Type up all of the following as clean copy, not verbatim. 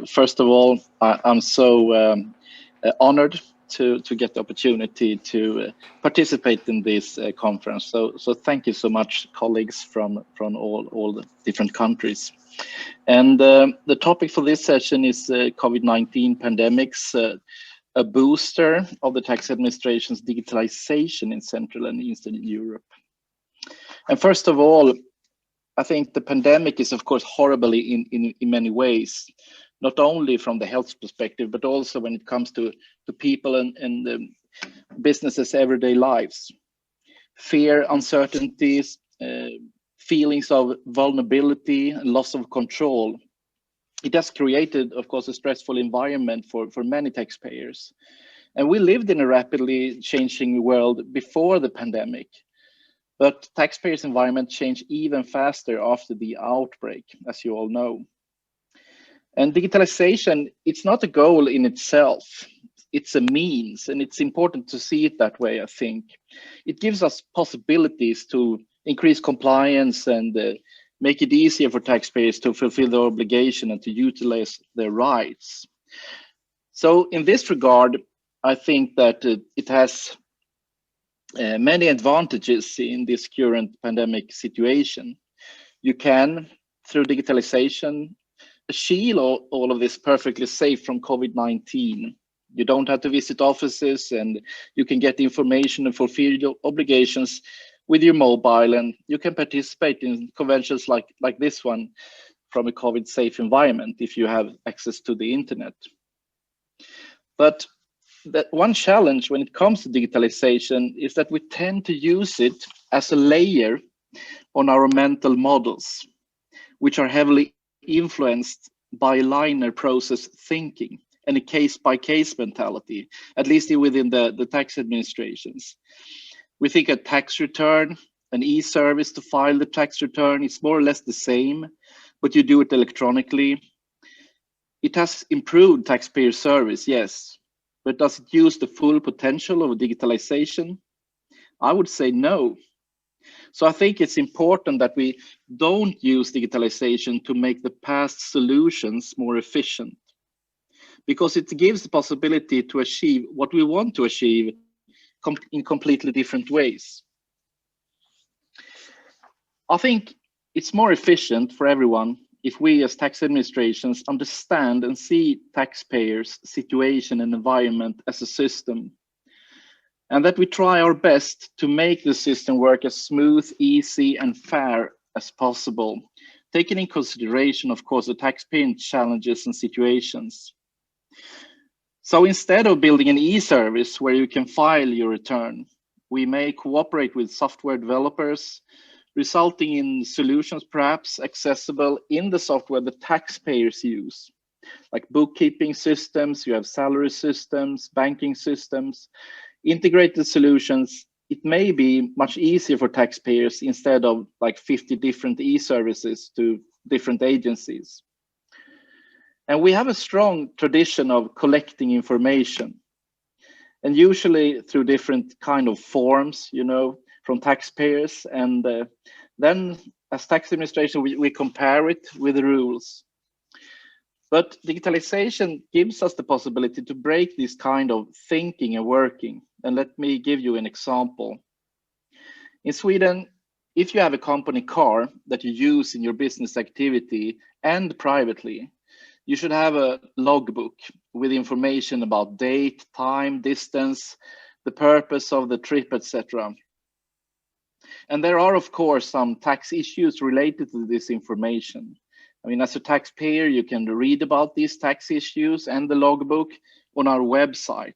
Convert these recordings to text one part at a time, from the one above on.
First of all, I'm so honored to get the opportunity to participate in this conference. So thank you so much, colleagues from all the different countries. And the topic for this session is COVID-19 pandemics, a booster of the tax administration's digitalization in Central and Eastern Europe. And first of all, I think the pandemic is, of course, horrible in many ways, not only from the health perspective, but also when it comes to people and businesses' everyday lives. Fear, uncertainties, feelings of vulnerability, and loss of control. It has created, of course, a stressful environment for many taxpayers. And we lived in a rapidly changing world before the pandemic. But taxpayers' environment changed even faster after the outbreak, as you all know. And digitalization, it's not a goal in itself. It's a means, and it's important to see it that way, I think. It gives us possibilities to increase compliance and make it easier for taxpayers to fulfill their obligation and to utilize their rights. So in this regard, I think that it has many advantages in this current pandemic situation. You can, through digitalization, achieve all of this perfectly safe from COVID-19. You don't have to visit offices, and you can get information and fulfill your obligations with your mobile, and you can participate in conventions like this one from a COVID-safe environment if you have access to the internet. But that one challenge when it comes to digitalization is that we tend to use it as a layer on our mental models, which are heavily influenced by linear process thinking and a case-by-case mentality, at least within the tax administrations. We think a tax return, an e-service to file the tax return is more or less the same, but you do it electronically. It has improved taxpayer service, yes, but does it use the full potential of digitalization? I would say no. So I think it's important that we don't use digitalization to make the past solutions more efficient, because it gives the possibility to achieve what we want to achieve in completely different ways. I think it's more efficient for everyone if we as tax administrations understand and see taxpayers' situation and environment as a system, and that we try our best to make the system work as smooth, easy, and fair as possible, taking in consideration, of course, the taxpaying challenges and situations. So instead of building an e-service where you can file your return, we may cooperate with software developers, resulting in solutions perhaps accessible in the software the taxpayers use, like bookkeeping systems, you have salary systems, banking systems, integrated solutions. It may be much easier for taxpayers instead of like 50 different e-services to different agencies. And we have a strong tradition of collecting information, and usually through different kind of forms, you know, from taxpayers. And then as tax administration, we compare it with the rules. But digitalization gives us the possibility to break this kind of thinking and working. And let me give you an example. In Sweden, if you have a company car that you use in your business activity and privately, you should have a logbook with information about date, time, distance, the purpose of the trip, etc. And there are, of course, some tax issues related to this information. I mean, as a taxpayer, you can read about these tax issues and the logbook on our website.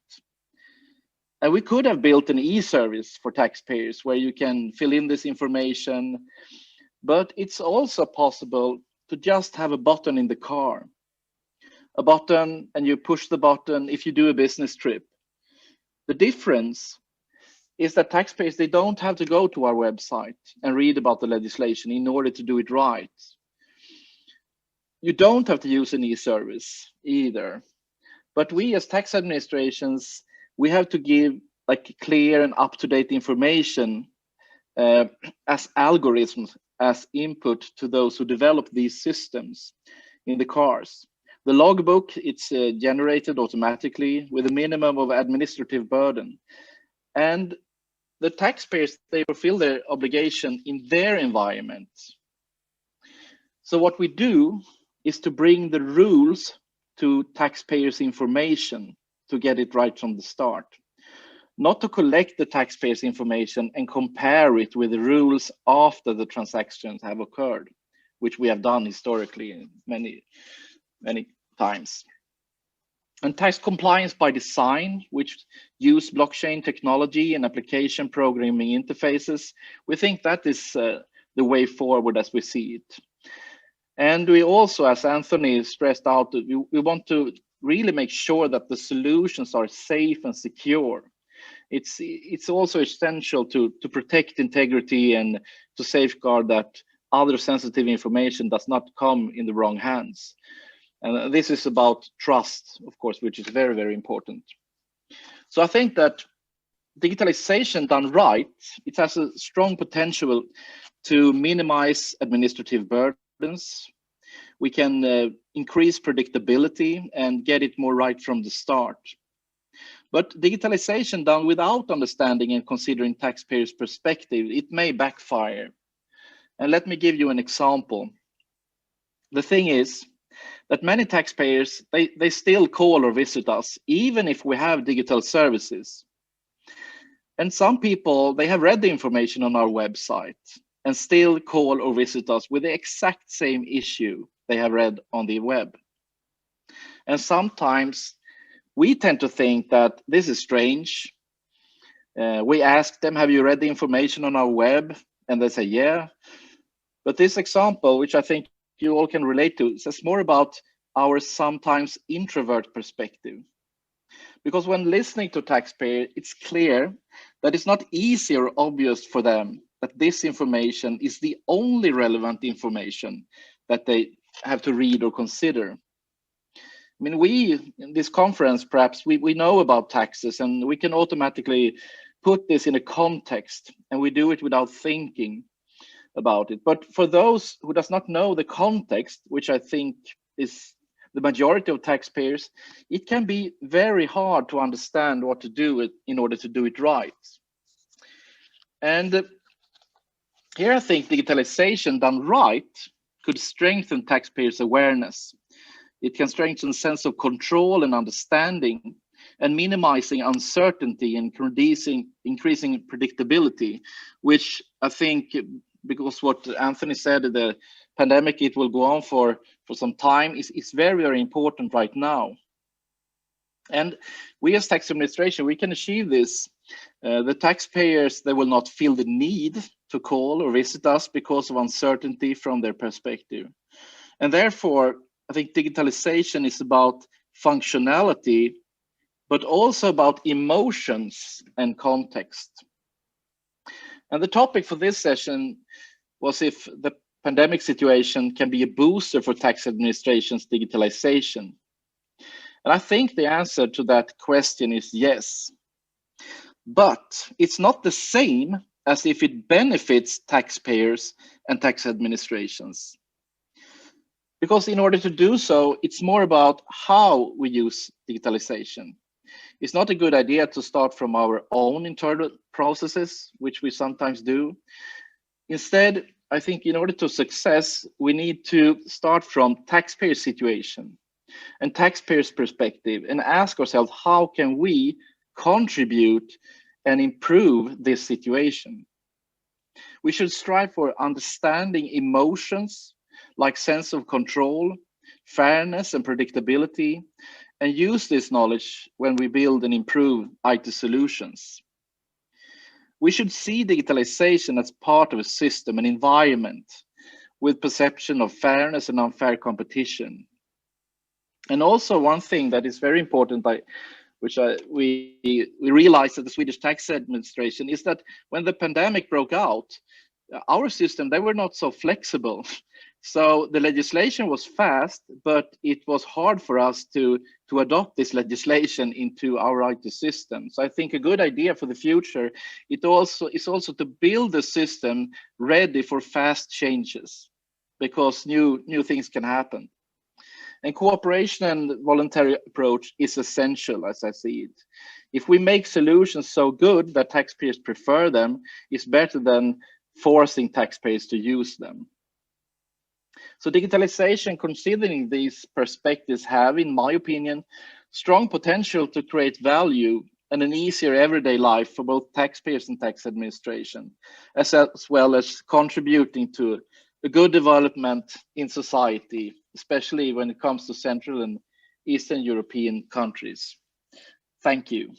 And we could have built an e-service for taxpayers where you can fill in this information, but it's also possible to just have a button in the car. A button, and you push the button if you do a business trip. The difference is that taxpayers, they don't have to go to our website and read about the legislation in order to do it right. You don't have to use an e-service either. But we as tax administrations, we have to give like clear and up-to-date information as algorithms, as input to those who develop these systems in the cars. The logbook, it's generated automatically with a minimum of administrative burden. And the taxpayers, they fulfill their obligation in their environment. So what we do is to bring the rules to taxpayers' information to get it right from the start. Not to collect the taxpayers' information and compare it with the rules after the transactions have occurred, which we have done historically many times. And tax compliance by design, which use blockchain technology and application programming interfaces, we think that is the way forward as we see it. And we also, as Anthony stressed out, we want to really make sure that the solutions are safe and secure. It's also essential to protect integrity and to safeguard that other sensitive information does not come in the wrong hands. And this is about trust, of course, which is very, very important. So I think that digitalization done right, it has a strong potential to minimize administrative burdens. We can increase predictability and get it more right from the start. But digitalization done without understanding and considering taxpayers' perspective, it may backfire. And let me give you an example. The thing is that many taxpayers, they still call or visit us, even if we have digital services. And some people, they have read the information on our website and still call or visit us with the exact same issue they have read on the web. And sometimes we tend to think that this is strange. We ask them, have you read the information on our web? And they say, yeah. But this example, which I think you all can relate to, says more about our sometimes introvert perspective. Because when listening to taxpayer, it's clear that it's not easy or obvious for them that this information is the only relevant information that they have to read or consider. I mean, we, in this conference, perhaps we know about taxes and we can automatically put this in a context and we do it without thinking about it. But for those who does not know the context, which I think is the majority of taxpayers, it can be very hard to understand what to do in order to do it right. And here I think digitalization done right could strengthen taxpayers' awareness. It can strengthen sense of control and understanding and minimizing uncertainty and increasing predictability, which I think, because what Anthony said, the pandemic, it will go on for some time, is very, very important right now. And we as tax administration, we can achieve this. The taxpayers, they will not feel the need to call or visit us because of uncertainty from their perspective. And therefore, I think digitalization is about functionality, but also about emotions and context. And the topic for this session was if the pandemic situation can be a booster for tax administration's digitalization. And I think the answer to that question is yes. But it's not the same as if it benefits taxpayers and tax administrations. Because in order to do so, it's more about how we use digitalization. It's not a good idea to start from our own internal processes, which we sometimes do. Instead, I think in order to success, we need to start from taxpayer situation and taxpayers' perspective and ask ourselves, how can we contribute and improve this situation? We should strive for understanding emotions like sense of control, fairness, and predictability, and use this knowledge when we build and improve IT solutions. We should see digitalization as part of a system, an environment with perception of fairness and unfair competition. And also one thing that is very important, which we realized at the Swedish tax administration, is that when the pandemic broke out, our system, they were not so flexible. So the legislation was fast, but it was hard for us to adopt this legislation into our IT system. So I think a good idea for the future, it is also to build a system ready for fast changes, because new things can happen. And cooperation and voluntary approach is essential, as I see it. If we make solutions so good that taxpayers prefer them, it's better than forcing taxpayers to use them. So digitalization, considering these perspectives, have, in my opinion, strong potential to create value and an easier everyday life for both taxpayers and tax administration, as well as contributing to a good development in society, especially when it comes to Central and Eastern European countries. Thank you.